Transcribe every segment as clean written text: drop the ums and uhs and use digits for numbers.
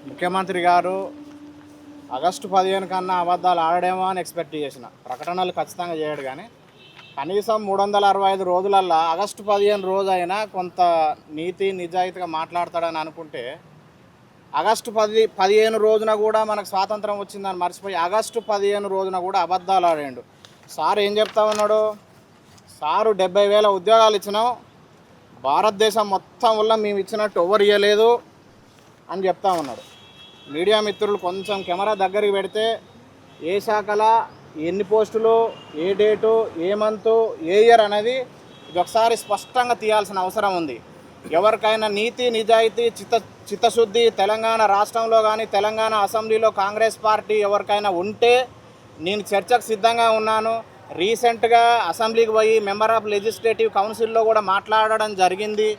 ముఖ్యమంత్రి గారు ఆగస్టు 15 కన్నా అబద్ధాలు ఆడడేమో అని ఎక్స్పెక్ట్ చేసిన. ప్రకటనలు ఖచ్చితంగా చేయడు, కానీ కనీసం 365 రోజులల్లో ఆగస్టు 15 రోజైనా కొంత నీతి నిజాయితీగా మాట్లాడతాడని అనుకుంటే, ఆగస్టు 15 రోజున కూడా మనకు స్వాతంత్రం వచ్చిందని మర్చిపోయి ఆగస్టు 15 రోజున కూడా అబద్ధాలు ఆడాడు. సార్ ఏం చెప్తా ఉన్నాడు? సారు 70,000 ఉద్యోగాలు ఇచ్చినాం, భారతదేశం మొత్తం వల్ల మేము ఇచ్చినట్టు ఎవరు ఇవ్వలేదు అని చెప్తా ఉన్నాడు. మీడియా మిత్రులు కొంచెం కెమెరా దగ్గరికి పెడితే ఏ శాఖల ఎన్ని పోస్టులు, ఏ డేటు, ఏ మంతు, ఏ ఇయర్ అనేది ఇది ఒకసారి స్పష్టంగా తీయాల్సిన అవసరం ఉంది. ఎవరికైనా నీతి నిజాయితీ చిత్తశుద్ధి తెలంగాణ రాష్ట్రంలో కానీ తెలంగాణ అసెంబ్లీలో కాంగ్రెస్ పార్టీ ఎవరికైనా ఉంటే నేను చర్చకు సిద్ధంగా ఉన్నాను. రీసెంట్గా అసెంబ్లీకి పోయి మెంబర్ ఆఫ్ లెజిస్లేటివ్ కౌన్సిల్లో కూడా మాట్లాడడం జరిగింది.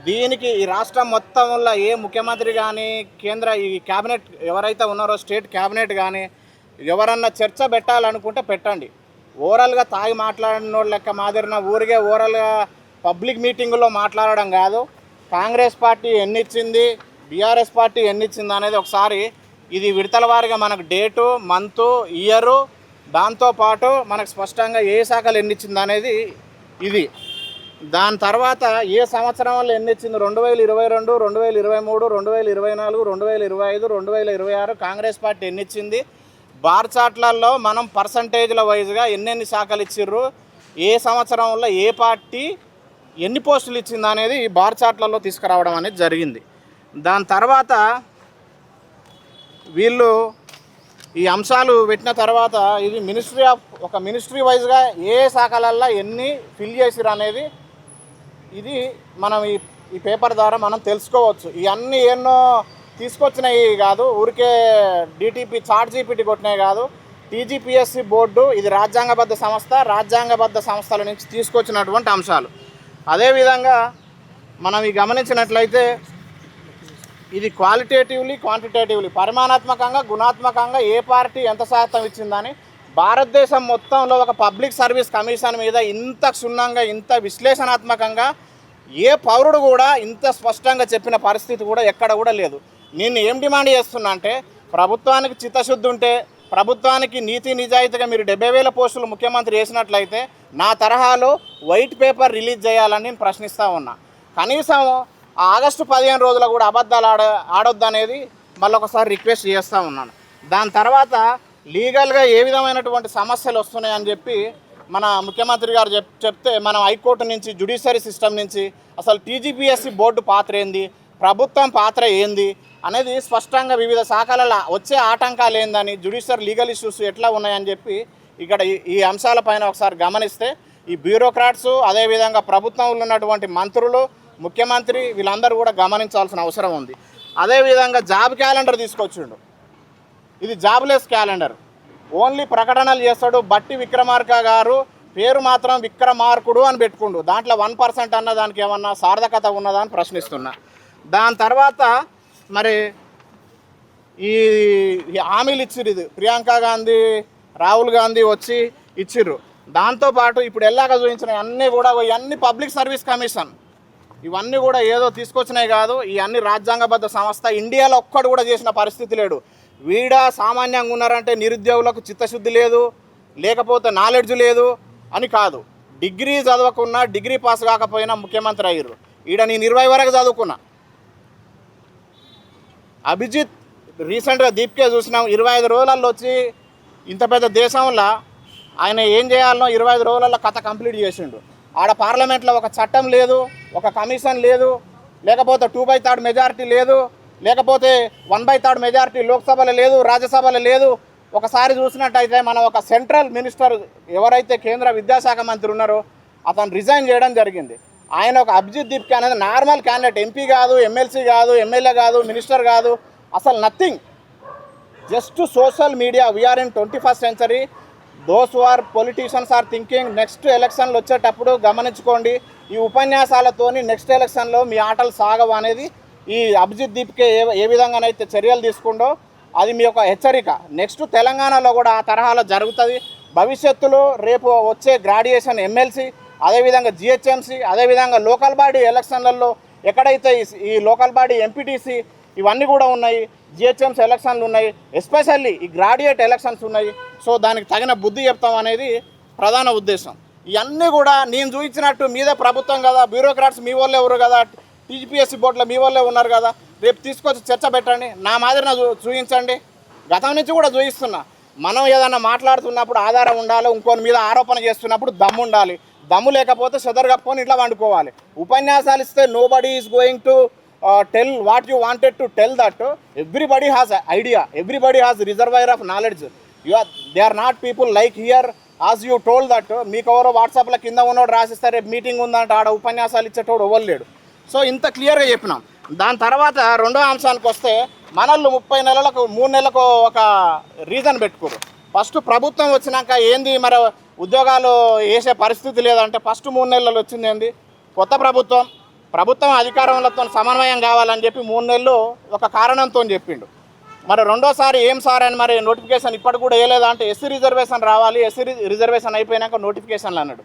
దీనికి ఈ రాష్ట్రం మొత్తం వల్ల ఏ ముఖ్యమంత్రి కానీ కేంద్ర ఈ క్యాబినెట్ ఎవరైతే ఉన్నారో స్టేట్ క్యాబినెట్ కానీ ఎవరన్నా చర్చ పెట్టాలనుకుంటే పెట్టండి. ఓవరాల్గా తాగి మాట్లాడిన లెక్క మాదిరిన ఊరికే ఓవరాల్గా పబ్లిక్ మీటింగుల్లో మాట్లాడడం కాదు. కాంగ్రెస్ పార్టీ ఎన్ని ఇచ్చింది, బీఆర్ఎస్ పార్టీ ఎన్ని ఇచ్చింది అనేది ఒకసారి ఇది విడతల వారిగా మనకు డేటు, మంతు, ఇయరు, దాంతోపాటు మనకు స్పష్టంగా ఏ శాఖలు ఎన్ని ఇచ్చింది అనేది ఇది. దాని తర్వాత ఏ సంవత్సరం వల్ల ఎన్ని ఇచ్చింది, 2022, 2023, 2024, 2025, 2026 కాంగ్రెస్ పార్టీ ఎన్ని ఇచ్చింది, బార్ చార్ట్లలో మనం పర్సంటేజ్ల వైజ్గా ఎన్నెన్ని శాఖలు ఇచ్చిర్రు, ఏ సంవత్సరం వల్ల ఏ పార్టీ ఎన్ని పోస్టులు ఇచ్చింది అనేది ఈ బార్ చార్ట్లలో తీసుకురావడం అనేది జరిగింది. దాని తర్వాత వీళ్ళు ఈ అంశాలు పెట్టిన తర్వాత ఇది మినిస్ట్రీ వైజ్గా ఏ శాఖలల్లో ఎన్ని ఫిల్ చేసిరు అనేది ఇది మనం ఈ పేపర్ ద్వారా మనం తెలుసుకోవచ్చు. ఇవన్నీ ఎన్నో తీసుకొచ్చినవి కాదు, ఊరికే డిటిపి చాట్ జీపీటీ కొట్టినవి కాదు. టీజీపీఎస్సీ బోర్డు ఇది రాజ్యాంగబద్ధ సంస్థ, రాజ్యాంగబద్ధ సంస్థల నుంచి తీసుకొచ్చినటువంటి అంశాలు. అదేవిధంగా మనం ఈ గమనించినట్లయితే ఇది క్వాలిటేటివ్లీ క్వాంటిటేటివ్లీ పరిమాణాత్మకంగా గుణాత్మకంగా ఏ పార్టీ ఎంత శాతం ఇచ్చిందని భారతదేశం మొత్తంలో ఒక పబ్లిక్ సర్వీస్ కమిషన్ మీద ఇంత క్షుణ్ణంగా ఇంత విశ్లేషణాత్మకంగా ఏ పౌరుడు కూడా ఇంత స్పష్టంగా చెప్పిన పరిస్థితి కూడా ఎక్కడ కూడా లేదు. నేను ఏం డిమాండ్ చేస్తున్నా అంటే, ప్రభుత్వానికి చిత్తశుద్ధి ఉంటే, ప్రభుత్వానికి నీతి నిజాయితీగా మీరు 70,000 పోస్టులు ముఖ్యమంత్రి చేసినట్లయితే నా తరహాలో వైట్ పేపర్ రిలీజ్ చేయాలని నేను ప్రశ్నిస్తూ ఉన్నా. కనీసం ఆగస్టు 15 రోజులు కూడా అబద్ధాలు ఆడొద్దు అనేది మళ్ళీ ఒకసారి రిక్వెస్ట్ చేస్తూ ఉన్నాను. దాని తర్వాత లీగల్గా ఏ విధమైనటువంటి సమస్యలు వస్తున్నాయని చెప్పి మన ముఖ్యమంత్రి గారు చెప్తే మనం హైకోర్టు నుంచి జ్యుడిషియరీ సిస్టమ్ నుంచి అసలు టీజీపీఎస్సీ బోర్డు పాత్ర ఏంది, ప్రభుత్వం పాత్ర ఏంది అనేది స్పష్టంగా వివిధ శాఖలలో వచ్చే ఆటంకాలు ఏందని, జ్యుడిషియరీ లీగల్ ఇష్యూస్ ఎట్లా ఉన్నాయని చెప్పి ఇక్కడ ఈ అంశాలపైన ఒకసారి గమనిస్తే ఈ బ్యూరోక్రాట్స్ అదేవిధంగా ప్రభుత్వంలో ఉన్నటువంటి మంత్రులు, ముఖ్యమంత్రి వీళ్ళందరూ కూడా గమనించాల్సిన అవసరం ఉంది. అదేవిధంగా జాబ్ క్యాలెండర్ తీసుకొచ్చిండు. ఇది జాబ్లెస్ క్యాలెండర్, ఓన్లీ ప్రకటనలు చేస్తాడు. బట్టి విక్రమార్క గారు పేరు మాత్రం విక్రమార్కుడు అని పెట్టుకుండు. దాంట్లో 1% అన్న దానికి ఏమన్నా సార్థకత ఉన్నదా అని ప్రశ్నిస్తున్నా. దాని తర్వాత మరి ఈ హామీలు ఇచ్చిర్రు, ఇది ప్రియాంక గాంధీ, రాహుల్ గాంధీ వచ్చి ఇచ్చిర్రు. దాంతోపాటు ఇప్పుడు ఎలాగ చూపించినాయి అన్నీ కూడా ఇవన్నీ పబ్లిక్ సర్వీస్ కమిషన్, ఇవన్నీ కూడా ఏదో తీసుకొచ్చినాయి కాదు. ఇవన్నీ రాజ్యాంగబద్ధ సంస్థ. ఇండియాలో ఒక్కడు కూడా చేసిన పరిస్థితి లేడు. వీడ సామాన్యంగా ఉన్నారంటే నిరుద్యోగులకు చిత్తశుద్ధి లేదు, లేకపోతే నాలెడ్జ్ లేదు అని కాదు. డిగ్రీ చదవకున్నా, డిగ్రీ పాస్ కాకపోయినా ముఖ్యమంత్రి అయ్యారు. ఈడ నేను 20 వరకు చదువుకున్నా. అభిజిత్ రీసెంట్గా దీప్కే చూసినాం, 25 రోజులలో వచ్చి ఇంత పెద్ద దేశంలో ఆయన ఏం చేయాలనో 25 రోజులలో కథ కంప్లీట్ చేసిండు. ఆడ పార్లమెంట్లో ఒక చట్టం లేదు, ఒక కమిషన్ లేదు, లేకపోతే 2/3 మెజారిటీ లేదు, లేకపోతే 1/3 మెజారిటీ లోక్సభలో లేదు, రాజ్యసభలో లేదు. ఒకసారి చూసినట్టయితే మనం ఒక సెంట్రల్ మినిస్టర్ ఎవరైతే కేంద్ర విద్యాశాఖ మంత్రి ఉన్నారో అతను రిజైన్ చేయడం జరిగింది. ఆయన ఒక అభిజిత్ దీప్కే అనేది నార్మల్ క్యాండిడేట్, ఎంపీ కాదు, ఎమ్మెల్సీ కాదు, ఎమ్మెల్యే కాదు, మినిస్టర్ కాదు, అసలు nothing, just social media. We're in 21st century. Those who are politicians are thinking next ఎలక్షన్లు వచ్చేటప్పుడు గమనించుకోండి, ఈ ఉపన్యాసాలతోని నెక్స్ట్ ఎలక్షన్లో మీ ఆటలు సాగవు అనేది ఈ అభిజిత్ దీప్కే ఏ విధంగానైతే చర్యలు తీసుకుండో అది మీ యొక్క హెచ్చరిక. నెక్స్ట్ తెలంగాణలో కూడా ఆ తరహాలో జరుగుతుంది. భవిష్యత్తులో రేపు వచ్చే గ్రాడ్యుయేషన్ ఎమ్మెల్సీ, అదేవిధంగా జిహెచ్ఎంసీ, అదేవిధంగా లోకల్ బాడీ ఎలక్షన్లలో ఎక్కడైతే ఈ లోకల్ బాడీ ఎంపీటీసీ ఇవన్నీ కూడా ఉన్నాయి, జిహెచ్ఎంసీ ఎలక్షన్లు ఉన్నాయి, ఎస్పెషల్లీ ఈ గ్రాడ్యుయేట్ ఎలక్షన్స్ ఉన్నాయి. సో దానికి తగిన బుద్ధి చెప్తాం అనేది ప్రధాన ఉద్దేశం. ఇవన్నీ కూడా నేను చూపించినట్టు మీదే ప్రభుత్వం కదా, బ్యూరోక్రాట్స్ మీ వాళ్ళే ఎవరు కదా, టీజీపీఎస్సీ బోర్డులో మీ వాళ్ళే ఉన్నారు కదా, రేపు తీసుకొచ్చి చర్చ పెట్టండి, నా మాదిరిన చూపించండి. గతం నుంచి కూడా చూపిస్తున్నా, మనం ఏదైనా మాట్లాడుతున్నప్పుడు ఆధారం ఉండాలి, ఇంకొని మీద ఆరోపణ చేస్తున్నప్పుడు దమ్ము ఉండాలి. దమ్ము లేకపోతే చెదరు కప్పుకొని ఇట్లా వండుకోవాలి. ఉపన్యాసాలు ఇస్తే nobody is going to tell what you wanted to tell that. Everybody has idea, everybody has reservoir of knowledge. They are not people like here as you told that. మీకు ఎవరో వాట్సాప్లో కింద ఉన్నోడు రాసిస్తారు రేపు మీటింగ్ ఉందంటే ఆడ ఉపన్యాసాలు ఇచ్చేటోడు ఇవ్వలేడు. సో ఇంత క్లియర్గా చెప్పినాం. దాని తర్వాత రెండో అంశానికి వస్తే మనల్ని 30 నెలలకు 3 నెలలకు ఒక రీజన్ పెట్టుకోరు. ఫస్ట్ ప్రభుత్వం వచ్చినాక ఏంది మరి ఉద్యోగాలు వేసే పరిస్థితి లేదంటే ఫస్ట్ 3 నెలలు వచ్చింది ఏంది, కొత్త ప్రభుత్వం అధికారంతో సమన్వయం కావాలని చెప్పి 3 నెలలు ఒక కారణంతో చెప్పిండు. మరి రెండోసారి ఏం సార్ అని మరి నోటిఫికేషన్ ఇప్పటికి కూడా వేయలేదా అంటే ఎస్సీ రిజర్వేషన్ రావాలి, ఎస్సీ రిజర్వేషన్ అయిపోయినాక నోటిఫికేషన్లు అన్నాడు.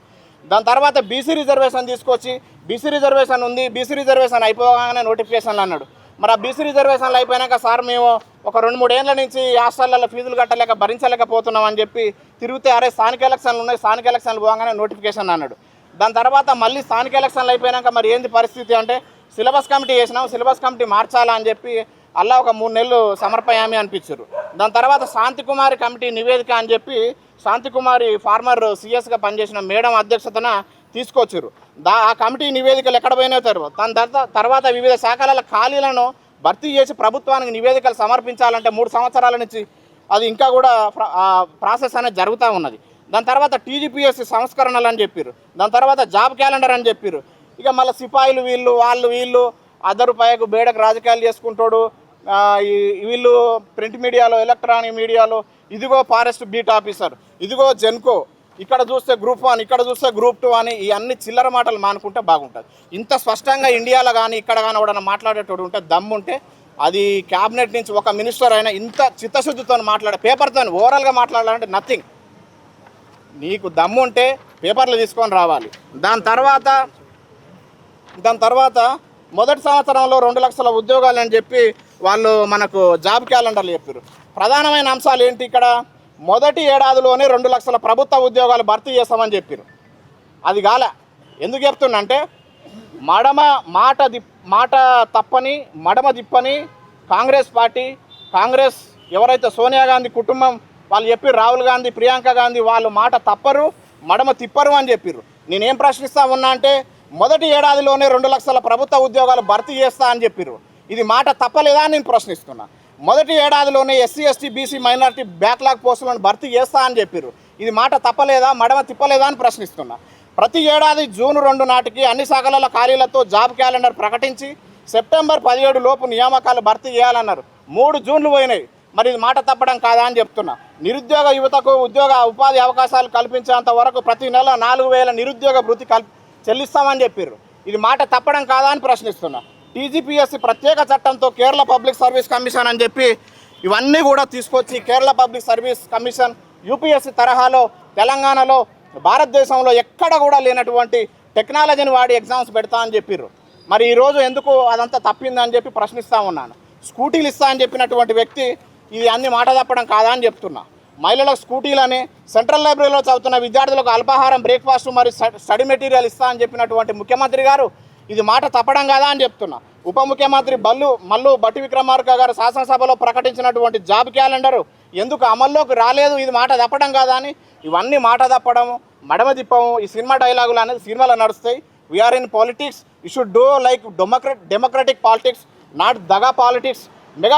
దాని తర్వాత బీసీ రిజర్వేషన్ తీసుకొచ్చి బీసీ రిజర్వేషన్ ఉంది, బీసీ రిజర్వేషన్ అయిపోగానే నోటిఫికేషన్లు అన్నాడు. మరి ఆ బీసీ రిజర్వేషన్లు అయిపోయినాక సార్ మేము ఒక 2-3 ఏళ్ళ నుంచి హాస్టళ్లలో ఫీజులు కట్టలేక భరించలేకపోతున్నాం అని చెప్పి తిరిగితే అరే స్థానిక ఎలక్షన్లు ఉన్నాయి, స్థానిక ఎలక్షన్లు పోగానే నోటిఫికేషన్ అన్నాడు. దాని తర్వాత మళ్ళీ స్థానిక ఎలక్షన్లు అయిపోయినాక మరి ఏంది పరిస్థితి అంటే సిలబస్ కమిటీ చేసినాం, సిలబస్ కమిటీ మార్చాలా అని చెప్పి అలా ఒక 3 నెలలు సమర్పయామి అనిపించారు. దాని తర్వాత శాంతికుమారి కమిటీ నివేదిక అని చెప్పి శాంతికుమారి ఫార్మర్ సిఎస్గా పనిచేసిన మేడం అధ్యక్షతన తీసుకొచ్చారు. ఆ కమిటీ నివేదికలు ఎక్కడ పోయినారు. దాని తర్వాత వివిధ శాఖల ఖాళీలను భర్తీ చేసి ప్రభుత్వానికి నివేదికలు సమర్పించాలంటే 3 సంవత్సరాల నుంచి అది ఇంకా కూడా ప్రాసెస్ అనేది జరుగుతూ ఉన్నది. దాని తర్వాత టీజీపీఎస్సీ సంస్కరణలు అని చెప్పారు. దాని తర్వాత జాబ్ క్యాలెండర్ అని చెప్పారు. ఇక మళ్ళీ సిపాయిలు వీళ్ళు ₹1 బేడకు రాజకీయాలు చేసుకుంటాడు. వీళ్ళు ప్రింట్ మీడియాలో, ఎలక్ట్రానిక్ మీడియాలో ఇదిగో ఫారెస్ట్ బీట్ ఆఫీసర్, ఇదిగో జెన్కో, ఇక్కడ చూస్తే గ్రూప్ 1, ఇక్కడ చూస్తే గ్రూప్ 2 అని ఈ అన్ని చిల్లర మాటలు మానుకుంటే బాగుంటుంది. ఇంత స్పష్టంగా ఇండియాలో కానీ ఇక్కడ కానీ ఎవడన్నా మాట్లాడేటోడు ఉంటే దమ్ముంటే అది క్యాబినెట్ నుంచి ఒక మినిస్టర్ అయినా ఇంత చిత్తశుద్ధితో పేపర్తో ఓవరాల్గా మాట్లాడాలంటే నథింగ్. నీకు దమ్ము ఉంటే పేపర్లు తీసుకొని రావాలి. దాని తర్వాత మొదటి సంవత్సరంలో 2 లక్షల ఉద్యోగాలు అని చెప్పి వాళ్ళు మనకు జాబ్ క్యాలెండర్లు చెప్పారు. ప్రధానమైన అంశాలు ఏంటి ఇక్కడ, మొదటి ఏడాదిలోనే 2 లక్షల ప్రభుత్వ ఉద్యోగాలు భర్తీ చేస్తామని చెప్పారు. అది కాల. ఎందుకు చెప్తున్నంటే మాట తప్పని మడమ తిప్పని కాంగ్రెస్ ఎవరైతే సోనియా గాంధీ కుటుంబం వాళ్ళు చెప్పి రాహుల్ గాంధీ, ప్రియాంక గాంధీ వాళ్ళు మాట తప్పరు మడమ తిప్పరు అని చెప్పారు. నేనేం ప్రశ్నిస్తా ఉన్నా అంటే మొదటి ఏడాదిలోనే 2 లక్షల ప్రభుత్వ ఉద్యోగాలు భర్తీ చేస్తా అని చెప్పారు. ఇది మాట తప్పలేదా అని నేను ప్రశ్నిస్తున్నా. మొదటి ఏడాదిలోనే SC ST BC minority backlog పోస్టులను భర్తీ చేస్తా అని చెప్పారు. ఇది మాట తప్పలేదా మడమ తిప్పలేదా అని ప్రశ్నిస్తున్నా. ప్రతి ఏడాది జూన్ 2 నాటికి అన్ని శాఖల ఖాళీలతో జాబ్ క్యాలెండర్ ప్రకటించి సెప్టెంబర్ 17 లోపు నియామకాలు భర్తీ చేయాలన్నారు. 3 జూన్లు పోయినాయి. మరి ఇది మాట తప్పడం కాదా అని చెప్తున్నా. నిరుద్యోగ యువతకు ఉపాధి అవకాశాలు కల్పించేంత వరకు ప్రతి నెల 4,000 నిరుద్యోగ భృతి చెల్లిస్తామని చెప్పారు. ఇది మాట తప్పడం కాదా అని ప్రశ్నిస్తున్నా. టీజీపీఎస్సీ ప్రత్యేక చట్టంతో కేరళ పబ్లిక్ సర్వీస్ కమిషన్ అని చెప్పి ఇవన్నీ కూడా తీసుకొచ్చి Kerala public service commission UPSC తరహాలో తెలంగాణలో భారతదేశంలో ఎక్కడ కూడా లేనటువంటి టెక్నాలజీని వాడి ఎగ్జామ్స్ పెడతా అని చెప్పారు. మరి ఈరోజు ఎందుకు అదంతా తప్పిందని చెప్పి ప్రశ్నిస్తూ ఉన్నాను. స్కూటీలు ఇస్తా అని చెప్పినటువంటి వ్యక్తి ఇది అన్ని మాట తప్పడం కాదా అని చెప్తున్నా. మహిళలకు స్కూటీలని, సెంట్రల్ లైబ్రరీలో చదువుతున్న విద్యార్థులకు అల్పాహారం, బ్రేక్ఫాస్ట్ మరియు స్టడీ మెటీరియల్ ఇస్తా అని చెప్పినటువంటి ముఖ్యమంత్రి గారు ఇది మాట తప్పడం కాదా అని చెప్తున్నా. ఉప ముఖ్యమంత్రి మల్లు భట్టి విక్రమార్క గారు శాసనసభలో ప్రకటించినటువంటి జాబ్ క్యాలెండరు ఎందుకు అమల్లోకి రాలేదు, ఇది మాట తప్పడం కాదా అని. ఇవన్నీ మాట తప్పడము మడమ తిప్పము ఈ సినిమా డైలాగులు అనేది సినిమాలో నడుస్తాయి. We're in politics, you should do like democratic politics, not దగా పాలిటిక్స్. మెగా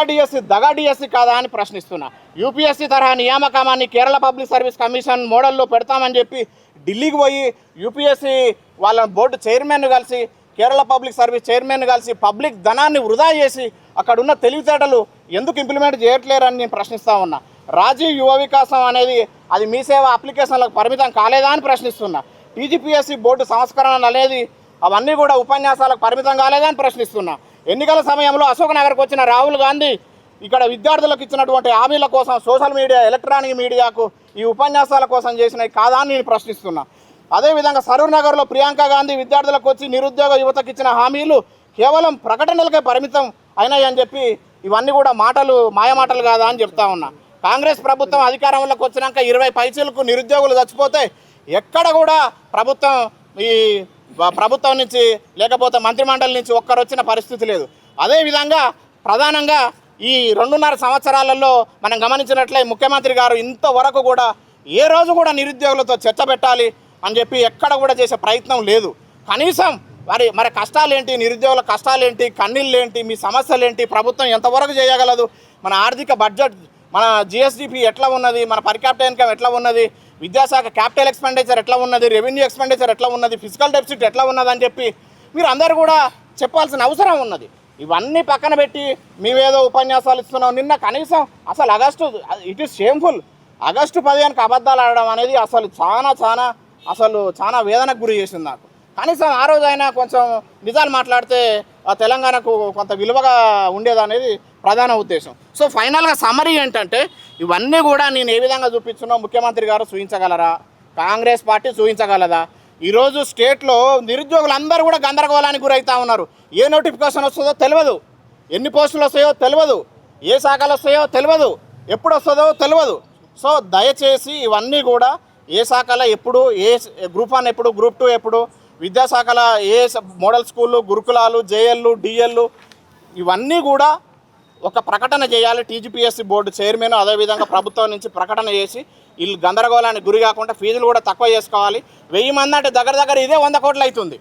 డిఎస్సి కాదా అని ప్రశ్నిస్తున్నా. యూపీఎస్సీ తరహా నియామకాన్ని కేరళ పబ్లిక్ సర్వీస్ కమిషన్ మోడల్లో పెడతామని చెప్పి ఢిల్లీకి పోయి యూపీఎస్సీ వాళ్ళ బోర్డు చైర్మన్ కలిసి, కేరళ పబ్లిక్ సర్వీస్ చైర్మన్ కలిసి పబ్లిక్ ధనాన్ని వృధా చేసి అక్కడున్న తెలివితేటలు ఎందుకు ఇంప్లిమెంట్ చేయట్లేరని నేను ప్రశ్నిస్తూ ఉన్నా. రాజీవ్ యువ వికాసం అనేది అది మీ సేవ అప్లికేషన్లకు పరిమితం కాలేదా అని ప్రశ్నిస్తున్నా. టీజీపీఎస్సీ బోర్డు సంస్కరణ అనేది అవన్నీ కూడా ఉపన్యాసాలకు పరిమితం కాలేదా అని ప్రశ్నిస్తున్నా. ఎన్నికల సమయంలో అశోక్ నగర్కి వచ్చిన రాహుల్ గాంధీ ఇక్కడ విద్యార్థులకు ఇచ్చినటువంటి హామీల కోసం సోషల్ మీడియా, ఎలక్ట్రానిక్ మీడియాకు ఈ ఉపన్యాసాల కోసం చేసినవి కాదా అని నేను ప్రశ్నిస్తున్నా. అదేవిధంగా సరూర్ నగర్లో ప్రియాంక గాంధీ విద్యార్థులకు వచ్చి నిరుద్యోగ యువతకు ఇచ్చిన హామీలు కేవలం ప్రకటనలకే పరిమితం అయినాయి అని చెప్పి ఇవన్నీ కూడా మాటలు మాయమాటలు కాదా అని చెప్తా ఉన్నా. కాంగ్రెస్ ప్రభుత్వం అధికారంలోకి వచ్చినాక 20 పైసలకు నిరుద్యోగులు చచ్చిపోతే ఎక్కడ కూడా ప్రభుత్వం నుంచి లేకపోతే మంత్రిమండలి నుంచి ఒక్కరు వచ్చిన పరిస్థితి లేదు. అదేవిధంగా ప్రధానంగా ఈ 2.5 సంవత్సరాలలో మనం గమనించినట్లే ముఖ్యమంత్రి గారు ఇంతవరకు కూడా ఏ రోజు కూడా నిరుద్యోగులతో చర్చ పెట్టాలి అని చెప్పి ఎక్కడ కూడా చేసే ప్రయత్నం లేదు. కనీసం మరి కష్టాలేంటి, నిరుద్యోగుల కష్టాలేంటి, కన్నీళ్ళేంటి, మీ సమస్యలేంటి, ప్రభుత్వం ఎంతవరకు చేయగలదు, మన ఆర్థిక బడ్జెట్, మన జిఎస్డిపి ఎట్లా ఉన్నది, మన పర్ క్యాపిటల్ ఇన్కమ్ ఎట్లా ఉన్నది, విద్యాశాఖ క్యాపిటల్ ఎక్స్పెండిచర్ ఎట్లా ఉన్నది, రెవెన్యూ ఎక్స్పెండిచర్ ఎట్లా ఉన్నది, ఫిజికల్ డెఫిసిట్ ఎట్లా ఉన్నది అని చెప్పి మీరు అందరూ కూడా చెప్పాల్సిన అవసరం ఉన్నది. ఇవన్నీ పక్కన పెట్టి మేమేదో ఉపన్యాసాలు ఇస్తున్నాం. నిన్న కనీసం అసలు ఇట్ ఈస్ షేమ్ఫుల్. ఆగస్టు 15కి అబద్ధాలు ఆడడం అనేది అసలు చాలా వేదనకు గురి చేసింది నాకు. కనీసం ఆ రోజైనా కొంచెం నిజాలు మాట్లాడితే తెలంగాణకు కొంత విలువగా ఉండేదనేది ప్రధాన ఉద్దేశం. సో ఫైనల్గా సమ్మరీ ఏంటంటే ఇవన్నీ కూడా నేను ఏ విధంగా చూపించున్నో ముఖ్యమంత్రి గారు చూపించగలరా, కాంగ్రెస్ పార్టీ చూపించగలదా? ఈరోజు స్టేట్లో నిరుద్యోగులు అందరూ కూడా గందరగోళానికి గురవుతూ ఉన్నారు. ఏ నోటిఫికేషన్ వస్తుందో తెలియదు, ఎన్ని పోస్టులు వస్తాయో తెలియదు, ఏ శాఖలు వస్తాయో తెలియదు, ఎప్పుడు వస్తుందో తెలియదు. సో దయచేసి ఇవన్నీ కూడా ఏ శాఖలో ఎప్పుడు, ఏ గ్రూప్ 1 ఎప్పుడు, గ్రూప్ 2 ఎప్పుడు, విద్యాశాఖల ఏ మోడల్ స్కూళ్ళు, గురుకులాలు, జేఎల్లు, డిఎల్లు ఇవన్నీ కూడా ఒక ప్రకటన చేయాలి. టీజీపీఎస్సీ బోర్డు చైర్మన్ అదేవిధంగా ప్రభుత్వం నుంచి ప్రకటన చేసి వీళ్ళు గందరగోళానికి గురి కాకుండా ఫీజులు కూడా తక్కువ చేసుకోవాలి. 1000 మంది అంటే దగ్గర ఇదే 100 కోట్లు అవుతుంది.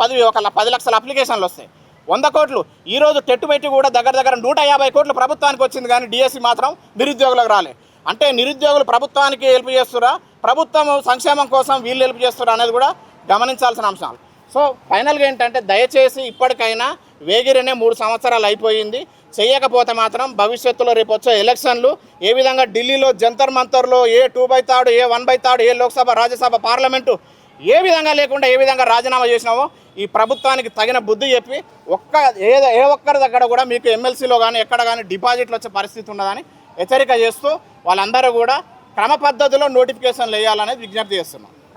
10 లక్షల అప్లికేషన్లు వస్తాయి, 100 కోట్లు. ఈరోజు టెట్టు పెట్టి కూడా దగ్గర 150 కోట్లు ప్రభుత్వానికి వచ్చింది, కానీ డిఎస్సి మాత్రం నిరుద్యోగులకు రాలే. అంటే నిరుద్యోగులు ప్రభుత్వానికి హెల్ప్ చేస్తురా, ప్రభుత్వం సంక్షేమం కోసం వీళ్ళు హెల్ప్ చేస్తురా అనేది కూడా గమనించాల్సిన అంశాలు. సో ఫైనల్గా ఏంటంటే దయచేసి ఇప్పటికైనా వేగిరనే 3 సంవత్సరాలు అయిపోయింది. చేయకపోతే మాత్రం భవిష్యత్తులో రేపు వచ్చే ఎలక్షన్లు ఏ విధంగా ఢిల్లీలో జంతర్ మంతర్లో ఏ 2/3 ఏ 1/3 ఏ లోక్సభ రాజ్యసభ పార్లమెంటు ఏ విధంగా లేకుండా ఏ విధంగా రాజీనామా చేసినామో ఈ ప్రభుత్వానికి తగిన బుద్ధి చెప్పి ఏ ఒక్కరి దగ్గర కూడా మీకు ఎమ్మెల్సీలో కానీ ఎక్కడ కానీ డిపాజిట్లు వచ్చే పరిస్థితి ఉన్నదని హెచ్చరిక చేస్తూ వాళ్ళందరూ కూడా క్రమ పద్ధతిలో నోటిఫికేషన్లు వేయాలనేది విజ్ఞప్తి చేస్తున్నాం.